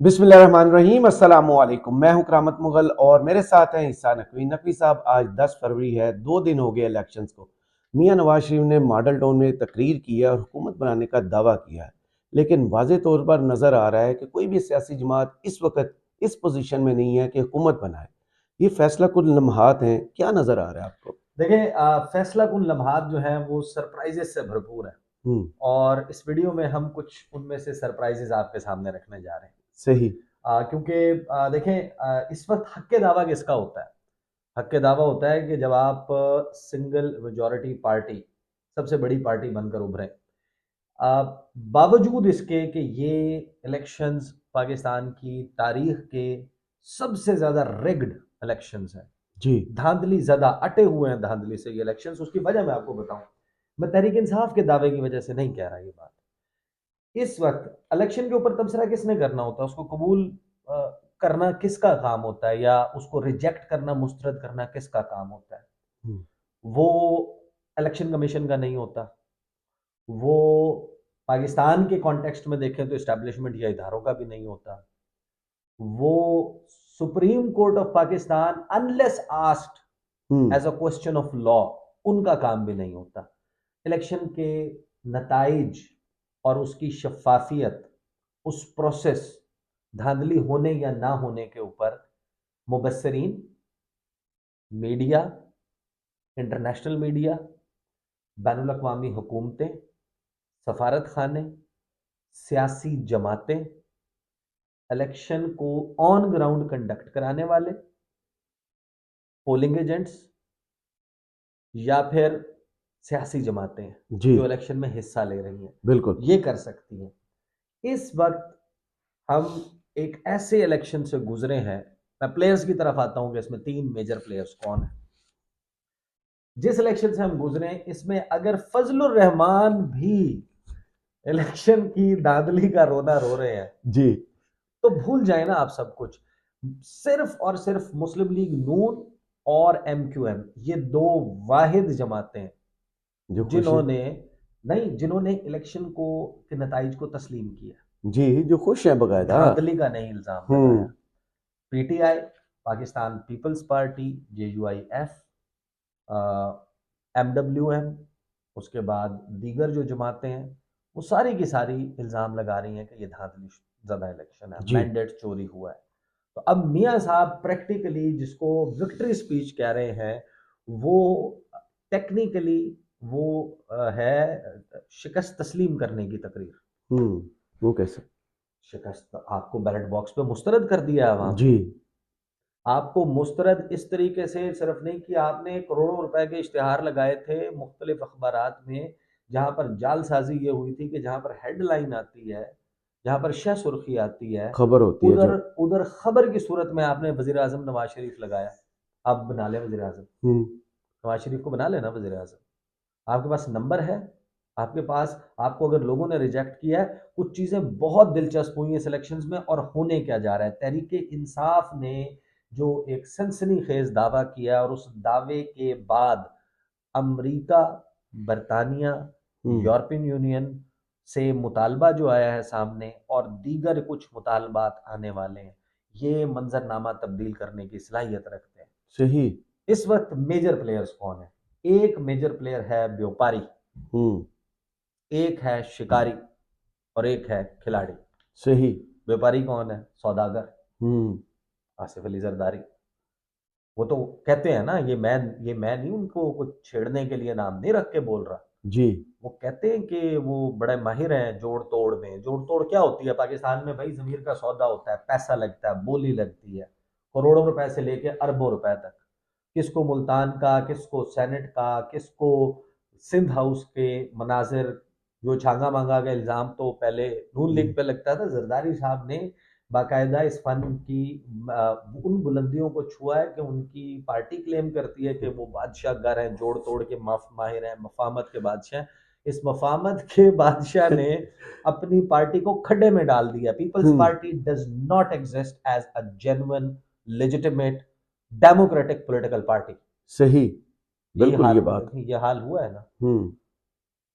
बिस्मिल्लाहिर्रहमानिर्रहीम, अस्सलामु अलैकुम। मैं हूं करामत मुगल और मेरे साथ हैं ईसा नकवी। नकवी साहब, आज 10 फरवरी है, 2 दिन हो गए इलेक्शंस को। मियां नवाज शरीफ ने मॉडल टाउन में तकरीर की है और हुकूमत बनाने का दावा किया है, लेकिन वाज़े तौर पर नज़र आ रहा है कि कोई भी सियासी जमात इस वक्त इस पोजीशन में नहीं है कि हुकूमत बनाए। ये फैसला कुल लम्हात हैं, क्या नज़र आ रहा है आपको? देखिए, फैसला कुन लम्हात जो है वो सरप्राइजेस से भरपूर है। हम्म। और इस वीडियो में हम कुछ उनमें से सरप्राइजेस आपके सामने रखने जा रहे हैं। सही। क्योंकि देखें, इस वक्त हक के दावा किसका होता है? हक के दावा होता है कि जब आप सिंगल मेजॉरिटी पार्टी, सबसे बड़ी पार्टी बनकर उभरें, बावजूद इसके कि ये इलेक्शंस पाकिस्तान की तारीख के सबसे ज्यादा रिग्ड इलेक्शंस हैं। जी। धांधली ज्यादा अटे हुए हैं धांधली से ये इलेक्शंस। उसकी वजह मैं आपको बताऊं, मैं तहरीक इंसाफ के दावे की वजह से नहीं कह रहा ये बात। इस वक्त इलेक्शन के ऊपर तबसरा किसने करना होता है? उसको कबूल करना किसका काम होता है, या उसको रिजेक्ट करना, मुस्तरद करना किसका काम होता है? हम्म। वो इलेक्शन कमीशन का नहीं होता। वो पाकिस्तान के कॉन्टेक्स्ट में देखें तो इस्टेब्लिशमेंट या इदारों का भी नहीं होता। वो supreme court of Pakistan unless asked hmm. As a question of law, उनका काम भी नहीं होता। इलेक्शन के नताइज और उसकी शफाफियत, उस प्रोसेस, धांधली होने या ना होने के ऊपर मुबस्सरीन, मीडिया, इंटरनेशनल मीडिया, बैनुल अक़वामी हुकूमतें, सफारत खाने, सियासी जमातें, इलेक्शन को ऑन ग्राउंड कंडक्ट कराने वाले पोलिंग एजेंट्स, या फिर सियासी जमातें जी। जो इलेक्शन में हिस्सा ले रही हैं, बिल्कुल। ये कर सकती हैं। इस वक्त हम एक ऐसे इलेक्शन से गुजरे हैं। मैं प्लेयर्स की तरफ आता हूं कि इसमें 3 मेजर प्लेयर्स कौन है। जिस इलेक्शन से हम गुजरे इसमें अगर फजलुर रहमान भी इलेक्शन की धांधली का रोना रो रहे हैं, जी। तो भूल जाए ना आप सब कुछ। सिर्फ और सिर्फ मुस्लिम लीग नून और MQM, ये दो वाहिद जमातें हैं जो खुश हैं। जिन्होंने जिन्होंने इलेक्शन को के नताइज को तस्लीम किया, जी, जो खुश हैं बकायदा। धांधली का नहीं इल्जाम लगाया। Hmm. PTI, Pakistan Peoples Party, JUIF, MWM, उसके बाद दीगर जो जमातें हैं, वो सारी की सारी इल्ज़ाम लगा रही हैं कि ये धांधली ज़्यादा इलेक्शन है, जी। मैंडेट चोरी हुआ है। तो अब मियाँ साहब प्रैक्टिकली जिसको विक्ट्री स्पीच कह रहे हैं, वो टेक्निकली वो है शिकस्त तस्लीम करने की तकरीर। हम्म। वो कैसे? शिकस्त आपको बैलेट बॉक्स पे मुस्तरद कर दिया है आवाम जी। ने। आपको मुस्तरद इस तरीके से सिर्फ नहीं कि आपने करोड़ों रुपए के इश्तिहार लगाए थे मुख्तलिफ अखबारात में, जहां पर जालसाजी ये हुई थी कि जहां पर हेडलाइन आती है, जहां पर शह सुर्खी आती है, खबर होती है उधर जो। उधर खबर की सूरत में आपने वजीर आजम नवाज शरीफ लगाया। आप बना लें वजीर आजम, हम्म। नवाज शरीफ को बना लेना वजीर आजम। आपके पास नंबर है, आपके पास, आपको अगर लोगों ने रिजेक्ट किया है। कुछ चीज़ें बहुत दिलचस्प हुई हैं सिलेक्शंस में, और होने क्या जा रहा है। तहरीक इंसाफ ने जो एक सनसनी खेज दावा किया, और उस दावे के बाद अमेरिका, बरतानिया, हम्म। यूरोपियन यूनियन से मुतालबा जो आया है सामने, और दीगर कुछ मुतालबात आने वाले हैं, ये मंजरनामा तब्दील करने की सलाहियत रखते हैं। सही। इस वक्त मेजर प्लेयर्स कौन है? एक मेजर प्लेयर है व्यापारी, हम्म। एक है शिकारी, और एक है खिलाड़ी। सही। व्यापारी कौन है? सौदागर, हम्म। आसिफ अली जरदारी। वो तो कहते हैं ना, ये मैं नहीं उनको कुछ छेड़ने के लिए नाम नहीं रख के बोल रहा। जी। वो कहते हैं कि वो बड़े माहिर हैं जोड़ तोड़ में। जोड़ तोड़ क्या होती है पाकिस्तान में? भाई जमीर का सौदा होता है, पैसा लगता है, बोली लगती है, करोड़ों रुपए से लेके अरबों रुपए तक। किसको मुल्तान का, किसको सेनेट का, किसको सिंध हाउस के मनाजिर। जो छांगा मांगा का इल्ज़ाम तो पहले नून लीग पे लगता था, जरदारी साहब ने बाकायदा इस फन की उन बुलंदियों को छुआ है कि उनकी पार्टी क्लेम करती है कि वो बादशाह गर हैं, जोड़ तोड़ के माहिर हैं, मफामत के बादशाह। इस मफामत के बादशाह ने अपनी पार्टी को खड्डे में डाल दिया। Peoples hmm. Party does not exist as a genuine, legitimate, democratic political party. सही। यही बिल्कुल हाल ये हुआ, बात। ये हाल हुआ है ना। हम्म।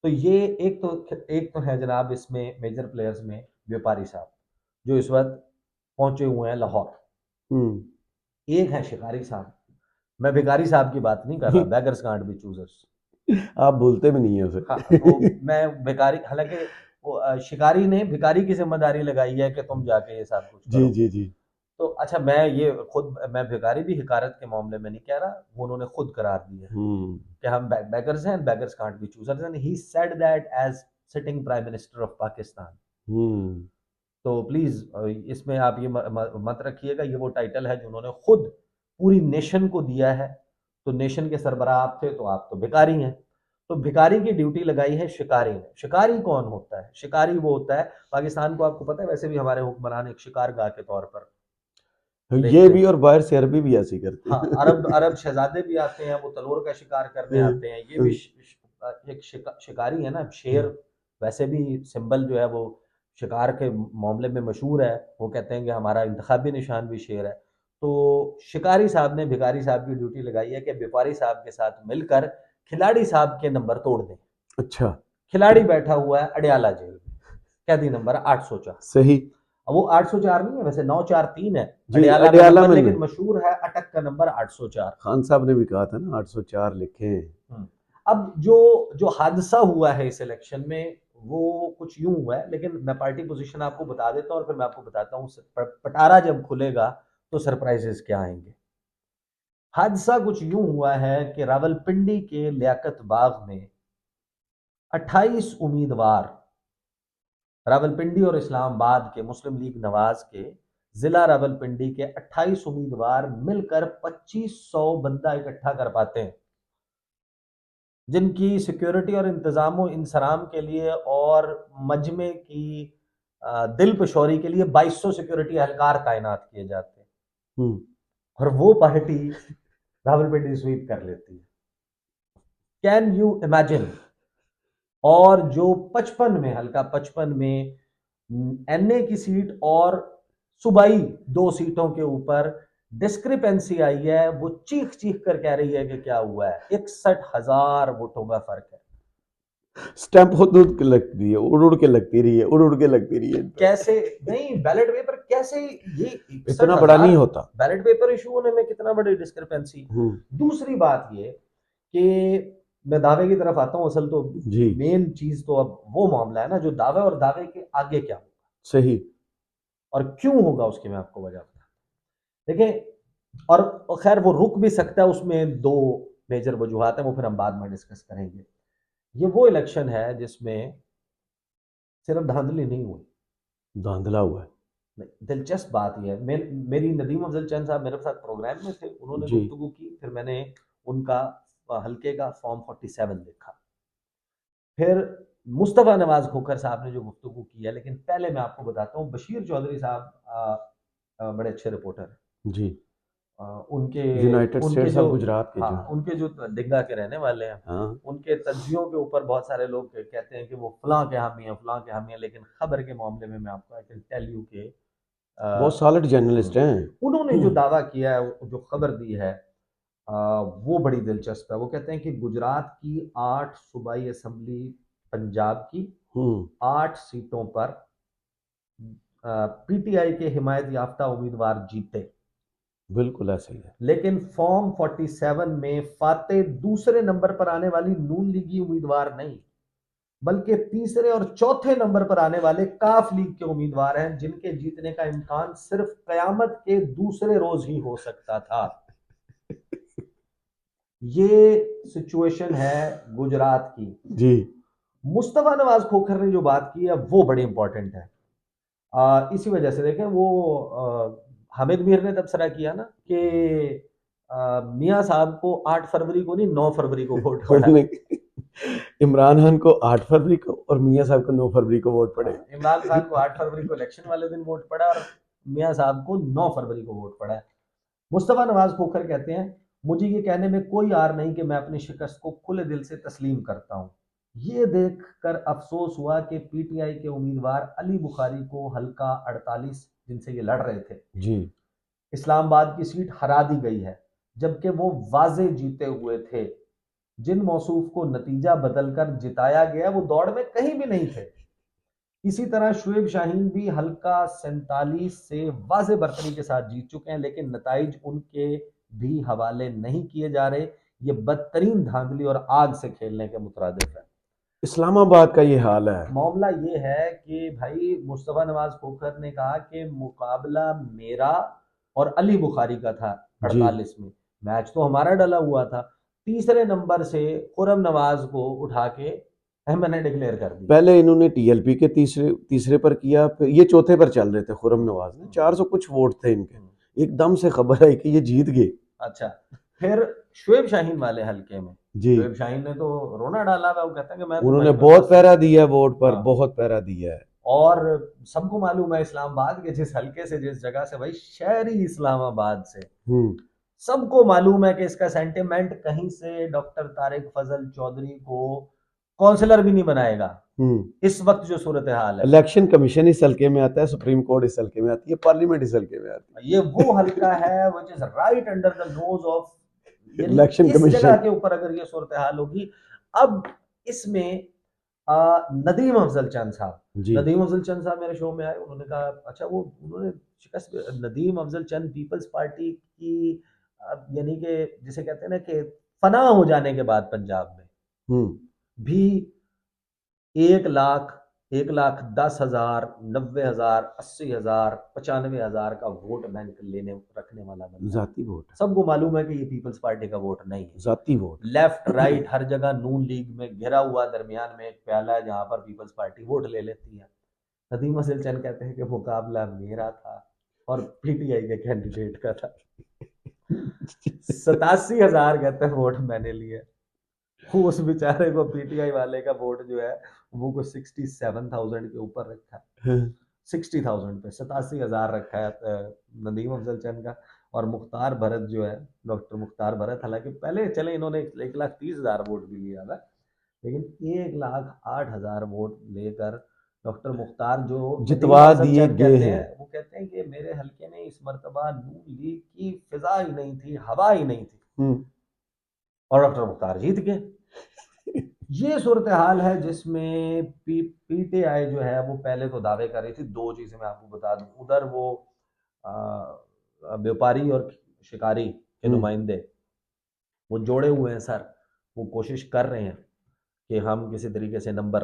तो ये एक तो है जनाब इसमें मेजर प्लेयर्स में व्यापारी साहब, जो इस वक्त पहुंचे हुए हैं लाहौर। हम्म। एक है शिकारी साहब, मैं भिखारी साहब की बात नहीं कर रहा, बेगर्स कांट बी चूजर्स। आप भूलते भी नहीं है हाँ, उसे। तो मैं भिखारी, हालांकि वो शिकारी ने भिखारी की जिम्मेदारी लगाई है कि तुम जाके ये सब कुछ जी करो। जी जी। तो अच्छा, मैं ये खुद, मैं भिखारी भी हिकारत के मामले में नहीं कह रहा, वो उन्होंने खुद करार दिया है हम्म कि हम बेगर्स हैं, beggars can't be choosers, and he said that as sitting prime minister of Pakistan. Hmm. तो प्लीज इसमें आप ये मत रखिएगा, ये वो टाइटल है जो उन्होंने खुद पूरी नेशन को दिया है। तो नेशन के सरबराह आप थे, तो आप तो भिखारी हैं। तो भिखारी की ड्यूटी लगाई है शिकारी ने। शिकारी कौन होता है? शिकारी वो होता है, पाकिस्तान को आपको पता है वैसे भी हमारे हुक्मरान एक शिकारगाह के तौर पर ये देखते भी हैं। और बाहर से अरबी भी ऐसे ही करते हाँ, अरब अरब शहजादे भी आते हैं, वो तलोर का शिकार करने आते हैं। ये भी एक शिकारी है ना, शेर वैसे भी सिंबल जो है वो शिकार के मामले में मशहूर है। वो कहते हैं कि हमारा इंतखाबी निशान भी शेर है। तो शिकारी साहब ने भिखारी साहब की ड्यूटी लगाई है कि व्यापारी साहब के साथ मिलकर खिलाड़ी साहब के नंबर तोड़ दें। अच्छा। खिलाड़ी बैठा हुआ है अडयाला जेल में, कैदी नंबर 804। सही। अब वो 804 नहीं है वैसे, 943 है जी अडयाला में अडयाला नंबर, में लेकिन मशहूर है अटक का नंबर 804। खान साहब ने भी कहा था ना 804 लिखे हैं। अब जो जो हादसा हुआ है इस इलेक्शन में वो कुछ यूं हुआ है, लेकिन मैं पार्टी पोजीशन आपको बता देता हूं और फिर मैं आपको बताता हूं पटारा जब खुलेगा तो सरप्राइजेस क्या आएंगे। हादसा कुछ यूं हुआ है कि रावलपिंडी के लियाकत बाग में 28 उम्मीदवार, रावलपिंडी और इस्लामाबाद के मुस्लिम लीग नवाज के जिला रावलपिंडी के 28 उम्मीदवार मिलकर 2500 बंदा इकट्ठा कर पाते हैं, जिनकी सिक्योरिटी और इंतजाम इंसराम के लिए और मजमे की दिल पशोरी के लिए 2200 सिक्योरिटी एहलकार तैनात किए जाते हैं। हम्म। और वो पार्टी रावलपिंडी स्वीप कर लेती है। Can you imagine? और जो 55 में, हल्का 55 में एनए की सीट और सूबाई 2 सीटों के ऊपर डिस्क्रिपेंसी आई है, वो चीख चीख कर कह रही है कि क्या हुआ है, 61,000 वोटों का फर्क है। स्टैंप खुद उड़ के लगती है, उड़ उड़ के लगती रही है, उड़ उड़ के लगती रही है। कैसे नहीं, बैलेट पेपर कैसे, ये इतना बड़ा 61,000 नहीं होता। बैलेट पेपर इशू होने में कितना बड़ी डिस्क्रिपेंसी। दूसरी बात ये कि मैं दावे की तरफ आता हूं। असल तो जी मेन चीज तो अब वो मामला है ना, जो दावे और दावे के आगे क्या होगा सही। और क्यों होगा, उसकी मैं आपको वजह बताता। देखिए, और खैर वो रुक भी सकता है, उसमें 2 मेजर वजूहात हैं, वो फिर हम बाद में डिस्कस करेंगे। ये वो इलेक्शन है जिसमें सिर्फ धांधली नहीं हुई। धांधला हुआ है। दिलचस्प बात यह है, मेरी नदीम अफजल चंद साहब मेरे साथ प्रोग्राम में थे, उन्होंने जी गुफ्तगू की, फिर मैंने उनका हल्के का फॉर्म 47 देखा। फिर मुस्तफ़ा नवाज खोखर साहब ने जो गुफ्तगू की है, लेकिन पहले मैं आपको बताता हूँ, बशीर चौधरी साहब बड़े अच्छे रिपोर्टर हैं। जी। उनके यूनाइटेड उनके स्टेट्स जो, ऑफ गुजरात के हाँ, जो। उनके जो डिग्गा के रहने वाले हैं, हाँ। उनके तज्जियों के ऊपर बहुत सारे लोग कहते हैं कि वो फलां के हामी हैं, फलां के हामी हैं, लेकिन खबर के मामले में मैं आपको आई कैन टेल यू के बहुत सॉलिड जर्नलिस्ट हैं। उन्होंने जो दावा किया है, जो खबर दी है, वो बड़ी दिलचस्प है। वो कहते हैं कि गुजरात की 8 सूबाई असम्बली, पंजाब की 8 सीटों पर पीटीआई के हिमायत याफ्ता उम्मीदवार जीते, बिल्कुल ऐसे ही है। लेकिन फॉर्म 47 में फाते दूसरे नंबर पर आने वाली नून लीगी उम्मीदवार नहीं, बल्कि तीसरे और चौथे नंबर पर आने वाले काफ लीग के उम्मीदवार हैं, जिनके जीतने का इम्कान सिर्फ कयामत के दूसरे रोज ही हो सकता था। ये सिचुएशन है गुजरात की। जी मुस्तफा नवाज खोखर ने जो बात की है वो बड़ी इंपॉर्टेंट है। इसी वजह से देखें, वो हामिद मीर ने तबसरा किया ना कि मियाँ साहब को 8 फरवरी को नहीं, 9 फरवरी को वोट पड़ा। उन्होंने इमरान खान को 8 फरवरी को और मियाँ साहब को 9 फरवरी को वोट पड़े। इमरान खान को 8 फरवरी को इलेक्शन वाले दिन वोट पड़ा और मियाँ साहब को 9 फरवरी को वोट पड़ा है। मुस्तफा नवाज खोखर कहते हैं, मुझे ये कहने में कोई आर नहीं कि मैं अपनी शिकस्त को खुले दिल से तस्लीम करता हूँ। ये देखकर अफसोस हुआ कि पीटीआई के उम्मीदवार अली बुखारी को हल्का 48, जिनसे ये लड़ रहे थे, जी इस्लामाबाद की सीट हरा दी गई है, जबकि वो वाजे जीते हुए थे। जिन मौसूफ को नतीजा बदलकर जिताया गया वो दौड़ में कहीं भी नहीं थे। इसी तरह शुएब शाहीन भी हल्का 47 से वाज़े बरतरी के साथ जीत चुके हैं, लेकिन नताइज उनके भी हवाले नहीं किए जा रहे। ये बदतरीन धांधली और आग से खेलने के मुतरादिफ है। इस्लामाबाद का ये हाल है। मामला ये है कि भाई मुस्तफ़ा नवाज खोखर ने कहा कि मुकाबला मेरा और अली बुखारी का था जी 48 में, मैच तो हमारा डला हुआ था। तीसरे नंबर से खुरम नवाज को उठा के मैंने डिक्लेयर कर दिया। पहले इन्होंने टीएलपी के तीसरे तीसरे पर किया, फिर ये चौथे पर चल रहे थे। खुरम नवाज ने 400 कुछ वोट थे इनके, एकदम से खबर आई कि ये जीत गए। अच्छा, फिर शुएब शाहीन वाले हल्के में जी शुएब शाहीन ने तो रोना डाला हुआ, वो कहता है कि मैं तो उन्होंने वहीं पे बहुत फंस पहरा दिया वोट पर, हाँ। बहुत पहरा दिया है। और सबको मालूम है इस्लामाबाद के जिस हल्के से, जिस जगह से, भाई शहरी इस्लामाबाद से, हम्म सबको मालूम है कि इसका सेंटिमेंट कहीं से डॉक्टर तारिक फजल चौधरी को काउंसलर भी नहीं बनाएगा। इस वक्त जो सूरत हाल है, इलेक्शन कमीशन इस हल्के में आता है, सुप्रीम कोर्ट इस हल्के में आती है, पार्लियामेंट इस हल्के में आती ये वो हल्का है which is right under the nose of, है। यानी इलेक्शन इस जगह कमीशन। के ऊपर अगर ये सूरत हाल होगी। अब इसमें नदीम अफजल चंद साहब, जी नदीम अफजल चंद साहब मेरे शो में आए, उन्होंने कहा अच्छा, वो उन्होंने शिकस्त, नदीम अफजल चंद पीपल्स पार्टी की यानी कि जिसे कहते हैं ना कि फना हो जाने के बाद पंजाब में हम्म भी 1 लाख, 1,10,000, 90,000, 80,000, 95,000 का वोट बैंक लेने रखने वाला बंदा। जाती वोट, सबको मालूम है कि ये पीपल्स पार्टी का वोट नहीं है। जाती वोट। लेफ्ट राइट हर जगह नून लीग में घिरा हुआ, दरमियान में एक प्याला है जहां पर पीपल्स पार्टी वोट ले लेती है। नदीम असल चंद कहते हैं कि मुकाबला मेरा था और पीटीआई के कैंडिडेट का था। 87,000 कहते हैं वोट मैंने लिए। उस बेचारे को पीटीआई वाले का वोट जो है वो को 67,000 के ऊपर रखा है। 60,000 पे 87,000 रखा है नदीम अफजल चंद का। और मुख्तार भरत जो है, डॉक्टर मुख्तार भरत, हालांकि पहले चले इन्होंने 1,30,000 वोट भी लिया था, लेकिन 1,08,000 वोट लेकर डॉक्टर मुख्तार, जो नदीम जितवा अफजल दिए चंद गए कहते हैं। हैं, वो कहते हैं कि मेरे हल्के में इस मर्तबा नून लीग की फिजा ही नहीं थी, हवा ही नहीं थी, और डॉक्टर मुख्तार जीत गए। ये सूरत हाल है जिसमें पीटीआई जो है वो पहले तो दावे कर रही थी। दो चीजें मैं आपको बता दूं, उधर वो व्यापारी और शिकारी के नुमाइंदे वो जोड़े हुए हैं सर, वो कोशिश कर रहे हैं कि हम किसी तरीके से नंबर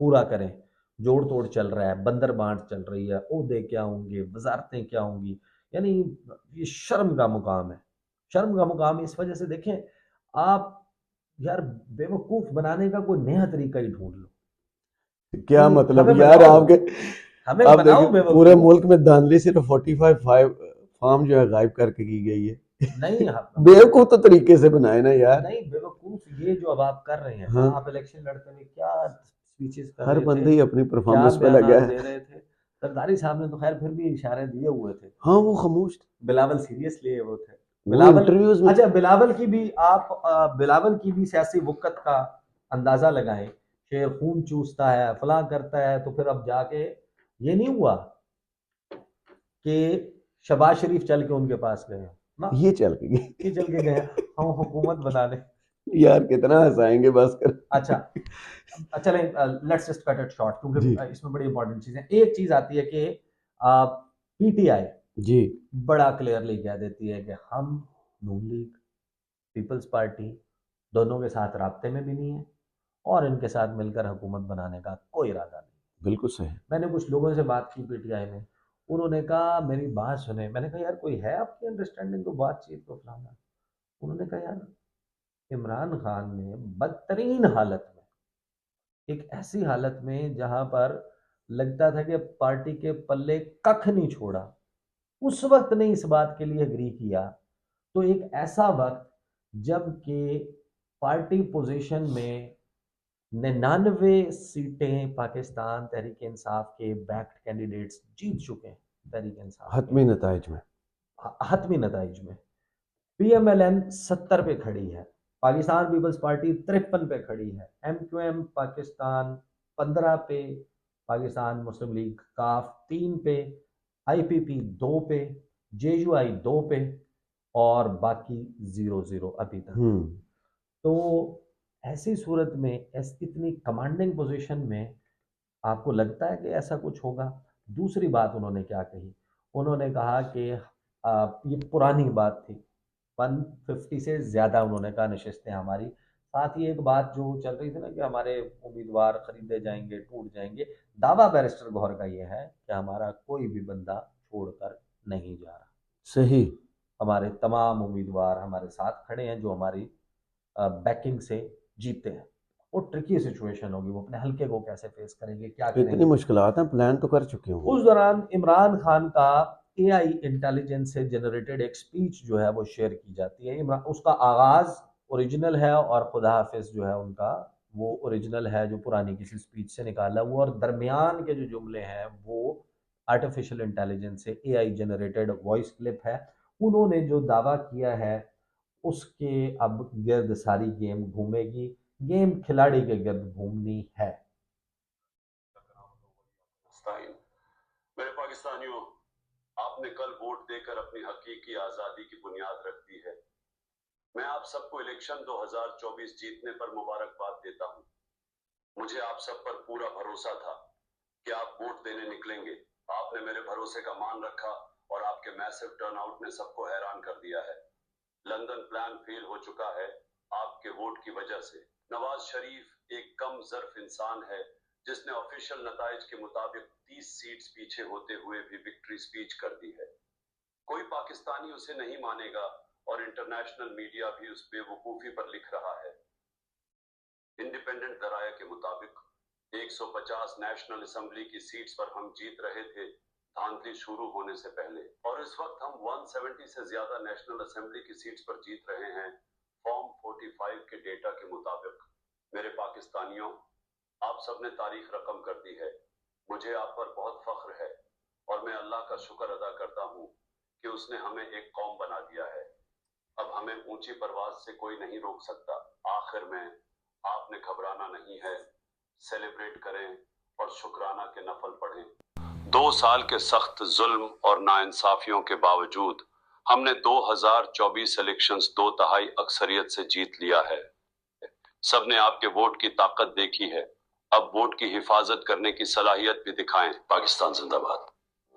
पूरा करें। जोड़ तोड़ चल रहा है, बंदर बांट चल रही है, ओहदे क्या होंगे, वजारतें क्या होंगी, यानी ये शर्म का मुकाम है। शर्म का मुकाम इस वजह से, देखें आप, यार बेवकूफ बनाने का कोई नया तरीका ही ढूंढ लो, क्या कोई मतलब हमें यार बनाओ, आपके। हमें आप देखिए बनाओ पूरे बेवकूफ। मुल्क में धांधली सिर्फ 45 फार्म जो है गायब करके की गई है। नहीं बेवकूफ तो तरीके से बनाए ना यार। नहीं बेवकूफ ये जो अब आप कर रहे हैं, हाँ, आप इलेक्शन लड़ते हुए क्या स्पीचेस कर हर रहे थे, बंदे ही अपनी क्या परफॉर्मेंस पे लगा बयानात है। दे रहे थे। सरदारी साहब ने तो खैर फिर भी इशारे दिए हुए थे। हाँ वो खामोश थे। बिलावल सीरियस लिए वो थे। वो बिलावल, इंटरव्यूज में। अच्छा बिलावल की भी आप बिलावल की भी सियासी वुक्कत का अंदाजा लगाएं। शेर खून चूसता है, फलां करता है, तो फिर अब जाके ये नहीं हुआ कि शबाज शरीफ चल के उनके पास गए ना, ये चल के गए। ये चल के गए हम हुकूमत बनाने। यार कितना हंसाएंगे बस कर। अच्छा, चलें, let's just cut it short, जी क्योंकि इसमें बड़ी इंपॉर्टेंट चीज़ है। एक चीज़ आती है कि पीटीआई जी बड़ा क्लियरली कह देती है कि हम नून लीग, पीपल्स पार्टी दोनों के साथ राब्ते में भी नहीं है, और इनके साथ मिलकर हुकूमत बनाने का कोई इरादा नहीं। बिल्कुल सही। मैंने कुछ लोगों से बात की पीटीआई में, उन्होंने कहा मेरी बात सुने। मैंने कहा यार कोई है आपकी अंडरस्टैंडिंग, तो बातचीत को फलाना। उन्होंने कहा यार इमरान खान ने बदतरीन हालत में, एक ऐसी हालत में जहां पर लगता था कि पार्टी के पल्ले कख नहीं छोड़ा, उस वक्त ने इस बात के लिए एग्री किया। तो एक ऐसा वक्त जबकि पार्टी पोजीशन में 99 सीटें पाकिस्तान तहरीक इंसाफ के बैक्ड कैंडिडेट्स जीत चुके हैं, तहरीक इंसाफ के हतमी नताइज में। हतमी नताइज में। पीएमएलएन 70 पे खड़ी है, पाकिस्तान पीपल्स पार्टी 53 पे खड़ी है, एमक्यूएम पाकिस्तान 15 पे, पाकिस्तान मुस्लिम लीग काफ 3 पे, आईपीपी 2 पे, जेयूआई 2 पे, और बाकी 0-0 अभी तक। तो ऐसी सूरत में इतनी कमांडिंग पोजीशन में आपको लगता है कि ऐसा कुछ होगा? दूसरी बात उन्होंने क्या कही, उन्होंने कहा कि ये पुरानी बात थी, 150 से ज़्यादा उन्होंने कहा नशिस्तें हमारी। साथ ही एक बात जो चल रही थी ना कि हमारे उम्मीदवार खरीदे जाएंगे, टूट जाएंगे। दावा बैरिस्टर गौहर का ये है कि हमारा कोई भी बंदा छोड़कर नहीं जा रहा। सही। हमारे तमाम उम्मीदवार हमारे साथ खड़े हैं जो हमारी बैकिंग से जीते हैं। वो ट्रिकी सिचुएशन होगी, वो अपने हल्के को कैसे फेस करेंगे, क्या इतनी करेंगे। मुश्किलात हैं, प्लान तो कर चुके होंगे। उस दौरान इमरान खान का एआई इंटेलिजेंस से जनरेटेड एक स्पीच जो है वो शेयर की जाती है। इमरान उसका आगाज ओरिजिनल है और खुदा हाफिज जो है उनका वो ओरिजिनल है जो पुरानी किसी स्पीच से निकाला हुआ, और दरमियान के जो जुमले हैं वो आर्टिफिशियल इंटेलिजेंस से एआई जनरेटेड वॉइस क्लिप है। उन्होंने जो दावा किया है उसके अब गिर्द सारी गेम घूमेगी। गेम खिलाड़ी के गिर्द घूमनी है। मेरे पाकिस्तानियों, आपने कल वोट देकर अपनी हकीकी आजादी की बुनियाद रख दी है। मैं आप सबको इलेक्शन 2024 जीतने पर मुबारकबाद देता हूं। मुझे आप सब पर पूरा भरोसा था कि आप वोट देने निकलेंगे। आपने मेरे भरोसे का मान रखा और आपके मैसिव टर्नआउट ने सबको हैरान कर दिया है। लंदन प्लान फेल हो चुका है आपके वोट की वजह से। नवाज शरीफ एक कम ज़र्फ इंसान है जिसने ऑफिशियल नताइज के मुताबिक 30 सीट्स पीछे होते हुए भी विक्ट्री स्पीच कर दी है। कोई पाकिस्तानी उसे नहीं मानेगा और इंटरनेशनल मीडिया भी उस बेवकूफी पर लिख रहा है। इंडिपेंडेंट दराया के मुताबिक 150 नेशनल असेंबली की सीट्स पर हम जीत रहे थे धांधली शुरू होने से पहले, और इस वक्त हम 170 से ज्यादा नेशनल असेंबली की सीट्स पर जीत रहे हैं फॉर्म 45 के डेटा के मुताबिक। मेरे पाकिस्तानियों, आप सबने तारीख रकम कर दी है। मुझे आप पर बहुत फख्र है और मैं अल्लाह का शुक्र अदा करता हूँ कि उसने हमें एक कौम बना दिया है। अब हमें ऊंची परवाज से कोई नहीं रोक सकता। आखिर में आपने घबराना नहीं है, सेलिब्रेट करें और शुक्राना के नफल पढ़ें। 2 साल के सख्त जुल्म और नाइंसाफियों के बावजूद हमने 2024 इलेक्शंस 2/3 अक्सरियत से जीत लिया है। सबने आपके वोट की ताकत देखी है। अब वोट की हिफाजत करने की सलाहियत भी दिखाएं। पाकिस्तान जिंदाबाद।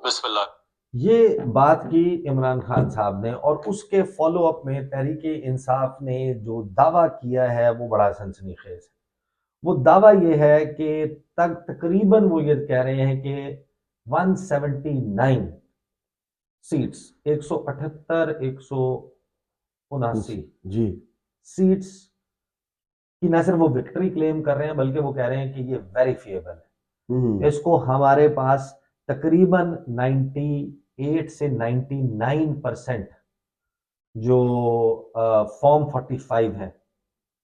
बिस्मिल्लाह। ये बात की इमरान खान साहब ने, और उसके फॉलो अप में तहरीक इंसाफ ने जो दावा किया है वो बड़ा सनसनीखेज है। वो दावा ये है कि तकरीबन वो ये कह रहे हैं कि 179 सीट्स, 178 179 जी। सीट्स कि न सिर्फ वो विक्ट्री क्लेम कर रहे हैं बल्कि वो कह रहे हैं कि ये वेरीफिएबल है। इसको हमारे पास तकरीबन 98 से 99% जो फॉर्म 45 है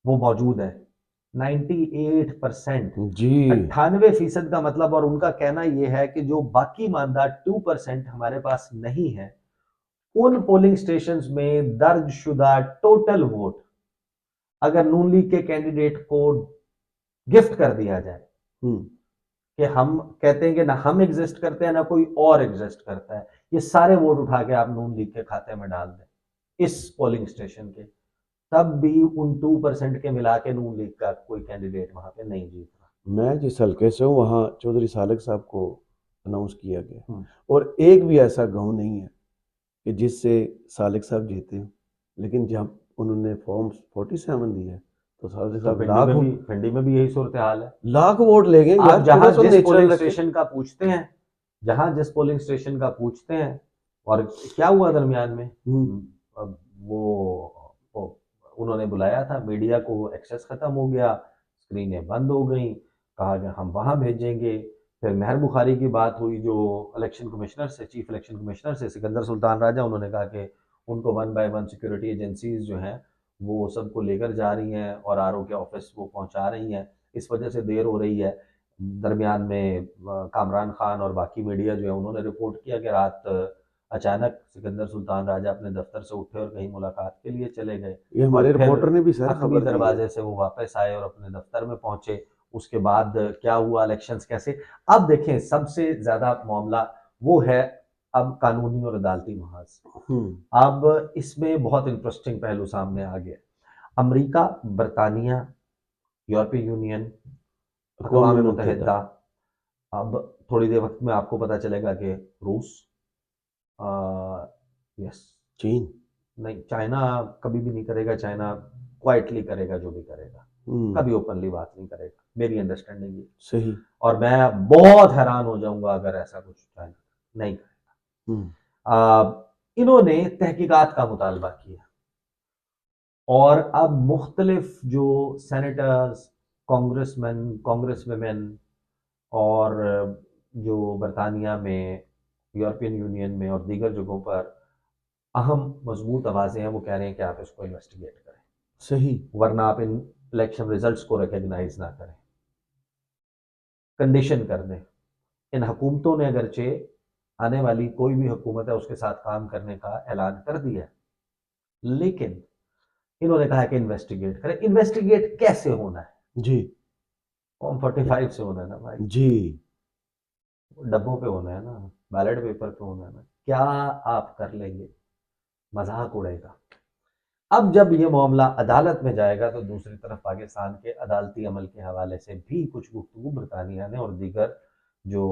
वो मौजूद है। 98% जी। 98% का मतलब, और उनका कहना यह है कि जो बाकी मानदा 2% हमारे पास नहीं है, उन पोलिंग स्टेशंस में दर्ज शुदा टोटल वोट अगर नून लीग के कैंडिडेट को गिफ्ट कर दिया जाए, कि हम कहते हैं कि ना हम एग्जिस्ट करते हैं ना कोई और एग्जिस्ट करता है, ये सारे वोट उठा के आप नून लीग के खाते में डाल दें इस पोलिंग स्टेशन के, तब भी उन 2% के मिला के नून लीग का कोई कैंडिडेट वहां पे नहीं जीत रहा। मैं जिस हल्के से हूँ वहाँ चौधरी सालिक साहब को अनाउंस किया गया और एक भी ऐसा गांव नहीं है कि जिससे सालिक साहब जीते हो, लेकिन जब उन्होंने फॉर्म 47 दिया है तो सालिक तो साहब पिंडी में भी यही सूरत हाल है। लाख वोट ले गए। आप जहां जिस नेचुरल पोलिंग रखे। स्टेशन का पूछते हैं, जहां जिस पोलिंग स्टेशन का पूछते हैं, और क्या हुआ दरमियान में, अब वो उन्होंने बुलाया था मीडिया को, एक्सेस खत्म हो गया, स्क्रीनें बंद हो गई, कहा कि हम वहां भेजेंगे। फिर मेहर बुखारी की बात हुई जो इलेक्शन कमिश्नर से, चीफ इलेक्शन कमिश्नर से सिकंदर सुल्तान राजा, उन्होंने कहा कि उनको 1 बाय 1 सिक्योरिटी एजेंसीज जो हैं वो सबको लेकर जा रही हैं और आरओ के ऑफिस वो पहुंचा रही हैं, इस वजह से देर हो रही है। दरमियान में कामरान खान और बाकी मीडिया जो है उन्होंने रिपोर्ट किया कि रात अचानक सिकंदर सुल्तान राजा अपने दफ्तर से उठे और कहीं मुलाकात के लिए चले गए। ये हमारे रिपोर्टर ने भी सर खबर दरवाजे से वो वापस आए और अपने दफ्तर में पहुंचे। उसके बाद क्या हुआ, इलेक्शंस कैसे। अब देखें सबसे ज्यादा मामला वो है अब कानूनी और अदालती महाज। अब इसमें बहुत इंटरेस्टिंग पहलू सामने आ गया। अमेरिका, बरतानिया, यूरोपीय यूनियन, अक़वाम मुत्तहिदा, अब थोड़ी देर वक्त में आपको पता चलेगा कि रूस, यस, चीन। नहीं, चाइना कभी भी नहीं करेगा। चाइना क्वाइटली करेगा जो भी करेगा, कभी ओपनली बात नहीं करेगा, मेरी अंडरस्टैंडिंग ये। सही। और मैं बहुत हैरान हो जाऊंगा अगर ऐसा कुछ चाइना नहीं करेगा। इन्होंने तहकीकात का मुतालबा किया और अब मुख्तलिफ जो सेनेटर्स, कांग्रेसमैन, कांग्रेस वुमेन और जो बरतानिया में, यूरोपियन यूनियन में और दीगर जगहों पर अहम मजबूत आवाज़ें हैं, वो कह रहे हैं कि आप इसको इन्वेस्टिगेट करें, सही। वरना आप इन इलेक्शन रिजल्ट्स को रिकग्नाइज ना करें, कंडीशन कर दें। इन हुकूमतों ने अगरचे आने वाली कोई भी हुकूमत है उसके साथ काम करने का ऐलान कर दिया, लेकिन इन्होंने कहा कि इन्वेस्टिगेट करें। इन्वेस्टिगेट कैसे होना है जी फॉर्म 45 से होना है ना भाई, जी। डब्बों पे होना है ना, बैलेट पेपर पे होना है ना। क्या आप कर लेंगे? मजाक उड़ेगा। अब जब ये मामला अदालत में जाएगा तो दूसरी तरफ पाकिस्तान के अदालती अमल के हवाले से भी कुछ गुफ्तगू बरतानिया ने और दीगर जो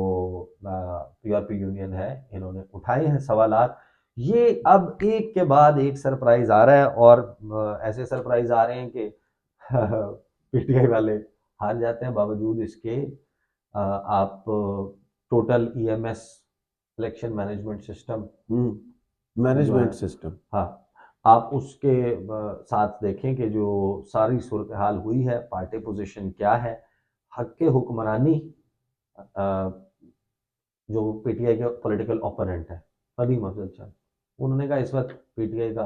यूरोपीय यूनियन है इन्होंने उठाए हैं सवालात। ये अब एक के बाद एक सरप्राइज आ रहा है और ऐसे सरप्राइज आ रहे हैं कि पीटीआई वाले हार जाते हैं। बावजूद इसके आप total EMS, election management system, management system, हाँ, आप उसके साथ देखें कि जो सारी सूरत हाल हुई है, पार्टी पोजीशन क्या है, हक के हुक्मरानी, जो पीटीआई के पॉलिटिकल ओपोनेंट है नदीम अफजल चंद, उन्होंने कहा इस वक्त पीटीआई का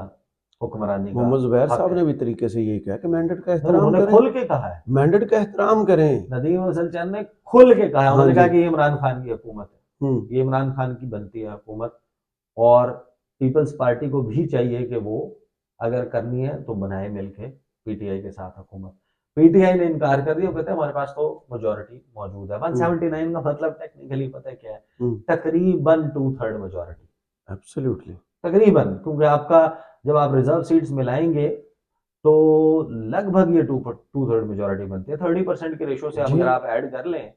हुक्मरानी का मोहम्मद जुबैर हक साहब है। ने भी तरीके से यही कहा कि मैंडेट का नहीं, एहतराम उन्होंने करें, खुल के कहा है, मैंडेट का एहतराम करें। नदीम अफजल चंद ने खुल के कहा है। हाँ उन्होंने कहा जी। कि ये इमरान खान की हुकूमत है, ये इमरान खान की बनती है हुकूमत, और पीपल्स पार्टी को भी चाहिए कि वो अगर करनी है तो बनाए मिलके पीटीआई के साथ हुकूमत। पीटीआई ने इनकार कर दिया, वो कहते हैं हमारे पास तो मेजोरिटी मौजूद है। 179 का मतलब टेक्निकली पता है क्या है? तकरीबन 2/3 मेजोरिटी, एब्सोल्युटली। तकरीबन, क्योंकि आपका जब आप रिजर्व सीट्स मिलाएंगे तो लगभग ये 2/3 मेजोरिटी बनती है। 30% के रेशो से अब अगर आप ऐड कर लें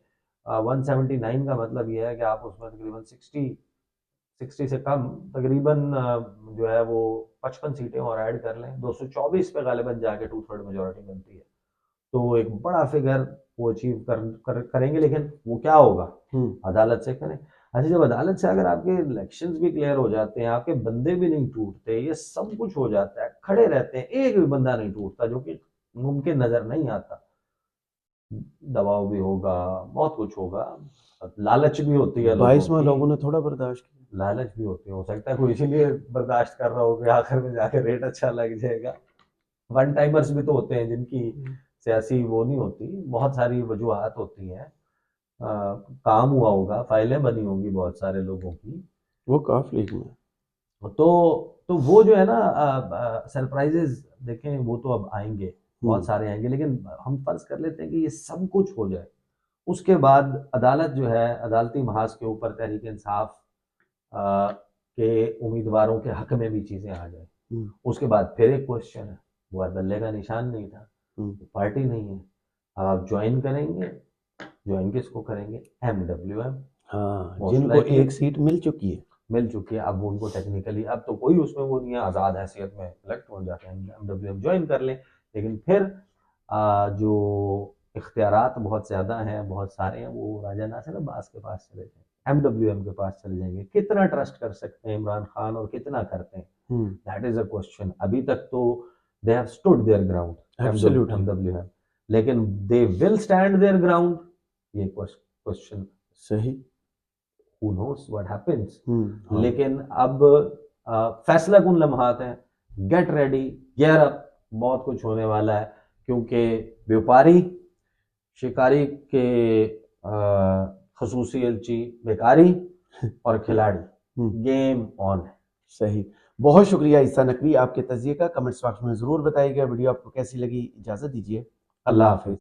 179 का मतलब ये है कि आप उसमें तकरीबन 60 से कम, तकरीबन जो है वो 55 सीटें और ऐड कर लें, 224 पे गालिबन जाके 2/3 मेजोरिटी बनती है। तो एक बड़ा फिगर वो अचीव करेंगे, लेकिन वो क्या होगा? अदालत से करें। अच्छा, जब अदालत से अगर आपके इलेक्शंस भी क्लियर हो जाते हैं, आपके बंदे भी नहीं टूटते, ये सब कुछ हो जाता है, खड़े रहते हैं, एक भी बंदा नहीं टूटता, जो कि मुमकिन नजर नहीं आता। दबाव भी होगा, बहुत कुछ होगा, लालच भी होती है लोगों 22 की, लोगों ने थोड़ा बर्दाश्त किया। लालच भी होती है। हो सकता है कोई इसीलिए बर्दाश्त कर रहा हो कि आखिर में जाके रेट अच्छा लग जाएगा। वन टाइमर्स भी तो होते हैं जिनकी सियासी वो नहीं होती, बहुत सारी वजूहात होती हैं। काम हुआ होगा, फाइलें बनी होंगी बहुत सारे लोगों की, वो काफ लीग में। तो वो जो है ना सरप्राइजेस देखें, वो तो अब आएंगे, बहुत सारे आएंगे, लेकिन हम फर्ज कर लेते हैं कि ये सब कुछ हो जाए, उसके बाद अदालत जो है, अदालती महाज के ऊपर तहरीक इंसाफ के उम्मीदवारों के हक में भी चीजें आ जाए। उसके बाद फिर एक क्वेश्चन है, वो बल्ले का निशान नहीं था, पार्टी नहीं है, अब आप ज्वाइन करेंगे, ज्वाइन किसको करेंगे? MWM। हाँ, जिनको एक सीट मिल चुकी है, अब उनको टेक्निकली अब तो कोई उसमें वो नहीं है, आज़ाद हैसियत में इलेक्ट हो जाते हैं, MWM ज्वाइन कर लें। लेकिन फिर जो इख्तियारात बहुत ज़्यादा हैं, बहुत सारे हैं, वो राजा नासिर अब्बास के पास चले जाएंगे, MWM के पास चले जाएंगे। कितना ट्रस्ट कर सकते हैं इमरान खान और कितना करते हैं? That is a question. अभी तक तो they have stood their ground, MWM, लेकिन they will stand their ground, ये क्वेश्चन। सही। Who knows what happens? लेकिन अब फैसला कुन लम्हात है, गेट रेडी, गियर अप, बहुत कुछ होने वाला है, क्योंकि व्यापारी शिकारी के खसूसी एलची बेकारी और खिलाड़ी गेम ऑन है। सही। बहुत शुक्रिया ईसा नकवी, आपके तजिए का। कमेंट्स बॉक्स में ज़रूर बताइएगा वीडियो आपको कैसी लगी। इजाज़त दीजिए, अल्लाह हाफिज़।